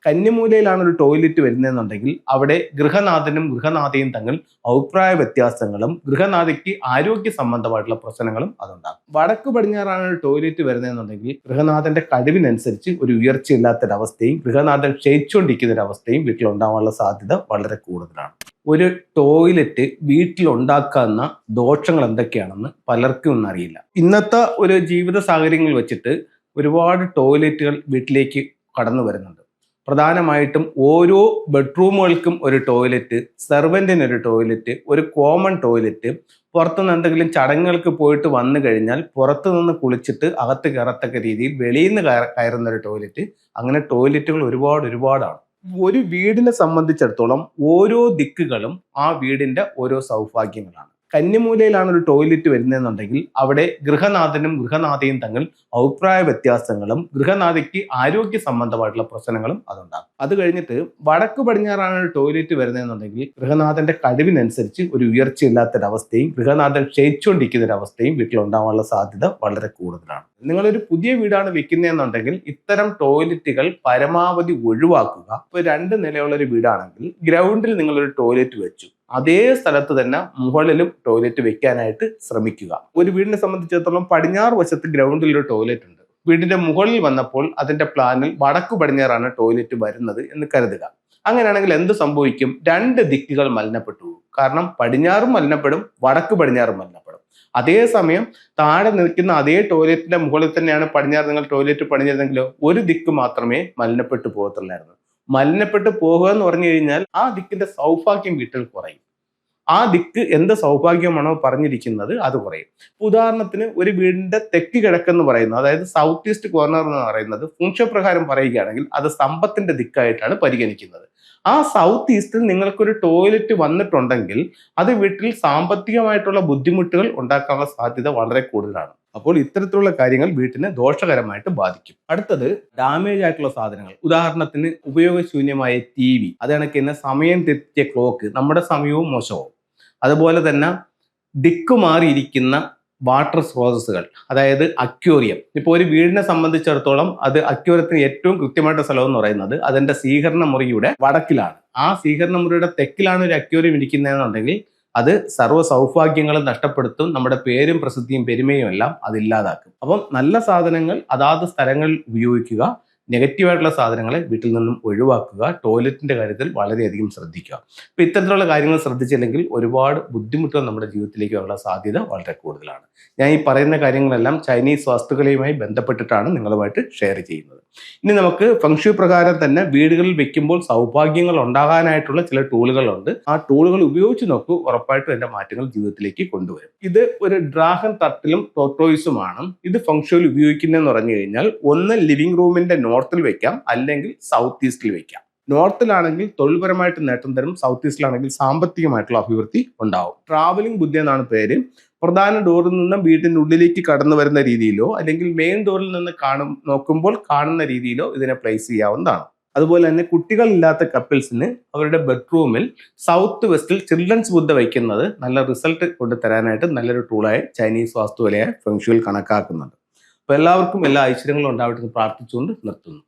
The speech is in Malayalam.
കന്നിമൂലയിലാണ് ഒരു ടോയ്ലറ്റ് വരുന്നതെന്നുണ്ടെങ്കിൽ അവിടെ ഗൃഹനാഥനും ഗൃഹനാഥയും തമ്മിൽ അഭിപ്രായ വ്യത്യാസങ്ങളും ഗൃഹനാഥയ്ക്ക് ആരോഗ്യ സംബന്ധമായിട്ടുള്ള പ്രശ്നങ്ങളും അതുണ്ടാകും. വടക്ക് പടിഞ്ഞാറാണ് ഒരു ടോയ്ലറ്റ് വരുന്നതെന്നുണ്ടെങ്കിൽ ഗൃഹനാഥന്റെ കഴിവിനനുസരിച്ച് ഒരു ഉയർച്ചയില്ലാത്തൊരവസ്ഥയും ഗൃഹനാഥൻ ക്ഷയിച്ചുകൊണ്ടിരിക്കുന്ന ഒരു അവസ്ഥയും വീട്ടിലുണ്ടാവാനുള്ള സാധ്യത വളരെ കൂടുതലാണ്. ഒരു ടോയ്ലറ്റ് വീട്ടിലുണ്ടാക്കാവുന്ന ദോഷങ്ങൾ എന്തൊക്കെയാണെന്ന് പലർക്കും ഒന്നും അറിയില്ല. ഇന്നത്തെ ഒരു ജീവിത സാഹചര്യങ്ങൾ വെച്ചിട്ട് ഒരുപാട് ടോയ്ലറ്റുകൾ വീട്ടിലേക്ക് കടന്നു വരുന്നുണ്ട്. പ്രധാനമായിട്ടും ഓരോ ബെഡ്റൂമുകൾക്കും ഒരു ടോയ്ലറ്റ്, സെർവൻറ്റിന് ഒരു ടോയ്ലറ്റ്, ഒരു കോമൺ ടോയ്ലറ്റ്, പുറത്തുനിന്ന് എന്തെങ്കിലും ചടങ്ങുകൾക്ക് പോയിട്ട് വന്നു കഴിഞ്ഞാൽ പുറത്തു നിന്ന് കുളിച്ചിട്ട് അകത്ത് കയറത്തക്ക രീതിയിൽ വെളിയിൽ നിന്ന് കയറുന്ന ഒരു ടോയ്ലറ്റ്. അങ്ങനെ ടോയ്ലറ്റുകൾ ഒരുപാടാണ്. ഒരു വീടിനെ സംബന്ധിച്ചിടത്തോളം ഓരോ ദിക്കുകളും ആ വീടിന്റെ ഓരോ സൗഭാഗ്യങ്ങളാണ്. കന്നിമൂലയിലാണ് ഒരു ടോയ്ലറ്റ് വരുന്നതെന്നുണ്ടെങ്കിൽ അവിടെ ഗൃഹനാഥനും ഗൃഹനാഥയും തമ്മിൽ അഭിപ്രായ വ്യത്യാസങ്ങളും ഗൃഹനാഥയ്ക്ക് ആരോഗ്യ സംബന്ധമായിട്ടുള്ള പ്രശ്നങ്ങളും അതുണ്ടാകും. അത് കഴിഞ്ഞിട്ട് വടക്ക് പടിഞ്ഞാറാണ് ഒരു ടോയ്ലറ്റ് വരുന്നതെന്നുണ്ടെങ്കിൽ ഗൃഹനാഥന്റെ കഴിവിനനുസരിച്ച് ഒരു ഉയർച്ചയില്ലാത്തൊരവസ്ഥയും ഗൃഹനാഥൻ ക്ഷയിച്ചുകൊണ്ടിരിക്കുന്ന ഒരു അവസ്ഥയും വീട്ടിലുണ്ടാവാനുള്ള സാധ്യത വളരെ കൂടുതലാണ്. നിങ്ങളൊരു പുതിയ വീടാണ് വെക്കുന്നതെന്നുണ്ടെങ്കിൽ ഇത്തരം ടോയ്ലറ്റുകൾ പരമാവധി ഒഴിവാക്കുക. ഇപ്പൊ 2 നിലയുള്ള ഒരു വീടാണെങ്കിൽ ഗ്രൗണ്ടിൽ നിങ്ങളൊരു ടോയ്ലറ്റ് വെച്ചു, അതേ സ്ഥലത്ത് തന്നെ മുകളിലും ടോയ്ലറ്റ് വെക്കാനായിട്ട് ശ്രമിക്കുക. ഒരു വീടിനെ സംബന്ധിച്ചിടത്തോളം പടിഞ്ഞാറ് വശത്ത് ഗ്രൗണ്ടിൽ ഒരു ടോയ്ലറ്റ് ഉണ്ട്. വീടിന്റെ മുകളിൽ വന്നപ്പോൾ അതിന്റെ പ്ലാനിൽ വടക്കു പടിഞ്ഞാറാണ് ടോയ്ലറ്റ് വരുന്നത് എന്ന് കരുതുക. അങ്ങനെയാണെങ്കിൽ എന്ത് സംഭവിക്കും? 2 ദിക്കുകൾ മലിനപ്പെട്ടു. കാരണം പടിഞ്ഞാറും മലിനപ്പെടും, വടക്ക് പടിഞ്ഞാറും മലിനപ്പെടും. അതേസമയം താഴെ നിൽക്കുന്ന അതേ ടോയ്ലറ്റിന്റെ മുകളിൽ തന്നെയാണ് പടിഞ്ഞാറ് നിങ്ങൾ ടോയ്ലറ്റ് പണിഞ്ഞിരുന്നെങ്കിലോ ഒരു ദിക്ക് മാത്രമേ മലിനപ്പെട്ടു പോകത്തുള്ളായിരുന്നു. മലിനപ്പെട്ടു പോകുക എന്ന് പറഞ്ഞു കഴിഞ്ഞാൽ ആ ദിക്കിന്റെ സൗഭാഗ്യം വീട്ടിൽ കുറയും. ആ ദിക്ക് എന്ത് സൗഭാഗ്യമാണോ പറഞ്ഞിരിക്കുന്നത് അത് കുറയും. ഉദാഹരണത്തിന് ഒരു വീടിന്റെ തെക്ക് കിഴക്കെന്ന് പറയുന്നത്, അതായത് സൗത്ത് ഈസ്റ്റ് കോർണർ എന്ന് പറയുന്നത് ഫംഗ്ഷൻ പറയുകയാണെങ്കിൽ അത് സമ്പത്തിന്റെ ദിക്കായിട്ടാണ് പരിഗണിക്കുന്നത്. ആ സൗത്ത് ഈസ്റ്റിൽ നിങ്ങൾക്കൊരു ടോയ്ലറ്റ് വന്നിട്ടുണ്ടെങ്കിൽ അത് വീട്ടിൽ സാമ്പത്തികമായിട്ടുള്ള ബുദ്ധിമുട്ടുകൾ ഉണ്ടാക്കാനുള്ള സാധ്യത വളരെ കൂടുതലാണ്. അപ്പോൾ ഇത്തരത്തിലുള്ള കാര്യങ്ങൾ വീട്ടിനെ ദോഷകരമായിട്ട് ബാധിക്കും. അടുത്തത് ഡാമേജ് ആയിട്ടുള്ള സാധനങ്ങൾ. ഉദാഹരണത്തിന് ഉപയോഗശൂന്യമായ TV, അത് കണക്കിന് സമയം തെറ്റിയ ക്ലോക്ക്, നമ്മുടെ സമയവും മോശമാവും. അതുപോലെ തന്നെ ദിക്ക് മാറിയിരിക്കുന്ന വാട്ടർ സ്രോതസ്സുകൾ, അതായത് അക്വേറിയം. ഇപ്പോൾ ഒരു വീടിനെ സംബന്ധിച്ചിടത്തോളം അത് അക്വേറിയത്തിന് ഏറ്റവും കൃത്യമായിട്ട് സ്ഥലം എന്ന് പറയുന്നത് അതിന്റെ സ്വീകരണ മുറിയുടെ വടക്കിലാണ്. ആ സ്വീകരണ മുറിയുടെ തെക്കിലാണ് ഒരു അക്വേറിയം ഇരിക്കുന്നതെന്നുണ്ടെങ്കിൽ അത് സർവ്വ സൗഭാഗ്യങ്ങളും നഷ്ടപ്പെടുത്തും. നമ്മുടെ പേരും പ്രസിദ്ധിയും പെരുമയും എല്ലാം അതില്ലാതാക്കും. അപ്പം നല്ല സാധനങ്ങൾ അതാത് സ്ഥലങ്ങളിൽ ഉപയോഗിക്കുക, നെഗറ്റീവായിട്ടുള്ള സാധനങ്ങളെ വീട്ടിൽ നിന്നും ഒഴിവാക്കുക. ടോയ്ലറ്റിന്റെ കാര്യത്തിൽ വളരെയധികം ശ്രദ്ധിക്കുക. ഇപ്പൊ ഇത്തരത്തിലുള്ള കാര്യങ്ങൾ ശ്രദ്ധിച്ചില്ലെങ്കിൽ ഒരുപാട് ബുദ്ധിമുട്ടുകൾ നമ്മുടെ ജീവിതത്തിലേക്ക് വരാനുള്ള സാധ്യത വളരെ കൂടുതലാണ്. ഞാൻ ഈ പറയുന്ന കാര്യങ്ങളെല്ലാം ചൈനീസ് വാസ്തുകലയുമായി ബന്ധപ്പെട്ടിട്ടാണ് നിങ്ങളുമായിട്ട് ഷെയർ ചെയ്യുന്നത്. ഇനി നമുക്ക് ഫെങ്ഷു പ്രകാരം തന്നെ വീടുകളിൽ വെക്കുമ്പോൾ സൗഭാഗ്യങ്ങൾ ഉണ്ടാകാനായിട്ടുള്ള ചില ടൂളുകളുണ്ട്. ആ ടൂളുകൾ ഉപയോഗിച്ച് നോക്കൂ, ഉറപ്പായിട്ടും അതിന്റെ മാറ്റങ്ങൾ ജീവിതത്തിലേക്ക് കൊണ്ടുവരും. ഇത് ഒരു ഡ്രാഗൺ ടർട്ടിലും ടോർട്ടോയിസുമാണ്. ഇത് ഫെങ്ഷുവിൽ ഉപയോഗിക്കുന്നതെന്ന് പറഞ്ഞു കഴിഞ്ഞാൽ ഒന്ന് ലിവിംഗ് റൂമിന്റെ നോർത്തിൽ വെക്കാം, അല്ലെങ്കിൽ സൗത്ത് ഈസ്റ്റിൽ വെക്കാം. നോർത്തിലാണെങ്കിൽ തൊഴിൽപരമായിട്ട് നേട്ടം തരും, സൗത്ത് ഈസ്റ്റിലാണെങ്കിൽ സാമ്പത്തികമായിട്ടുള്ള അഭിവൃദ്ധി ഉണ്ടാവും. ട്രാവലിംഗ് ബുദ്ധി എന്നാണ് പേര്. പ്രധാന ഡോറിൽ നിന്ന് വീടിന്റെ ഉള്ളിലേക്ക് കടന്നു വരുന്ന രീതിയിലോ അല്ലെങ്കിൽ മെയിൻ ഡോറിൽ നിന്ന് നോക്കുമ്പോൾ കാണുന്ന രീതിയിലോ ഇതിനെ പ്ലേസ് ചെയ്യാവുന്നതാണ്. അതുപോലെ തന്നെ കുട്ടികളില്ലാത്ത കപ്പിൾസിന് അവരുടെ ബെഡ്റൂമിൽ സൗത്ത് വെസ്റ്റിൽ ചിൽഡ്രൻസ് ബുദ്ധ വയ്ക്കുന്നത് നല്ല റിസൾട്ട് കൊണ്ടുതരാനായിട്ട് നല്ലൊരു ടൂളായി ചൈനീസ് വാസ്തുവിലയായ ഫെങ്ഷുവിൽ കണക്കാക്കുന്നുണ്ട്. അപ്പോൾ എല്ലാവർക്കും എല്ലാ ഐശ്വര്യങ്ങളും ഉണ്ടാവട്ടെ എന്ന് പ്രാർത്ഥിച്ചുകൊണ്ട് നിർത്തുന്നു.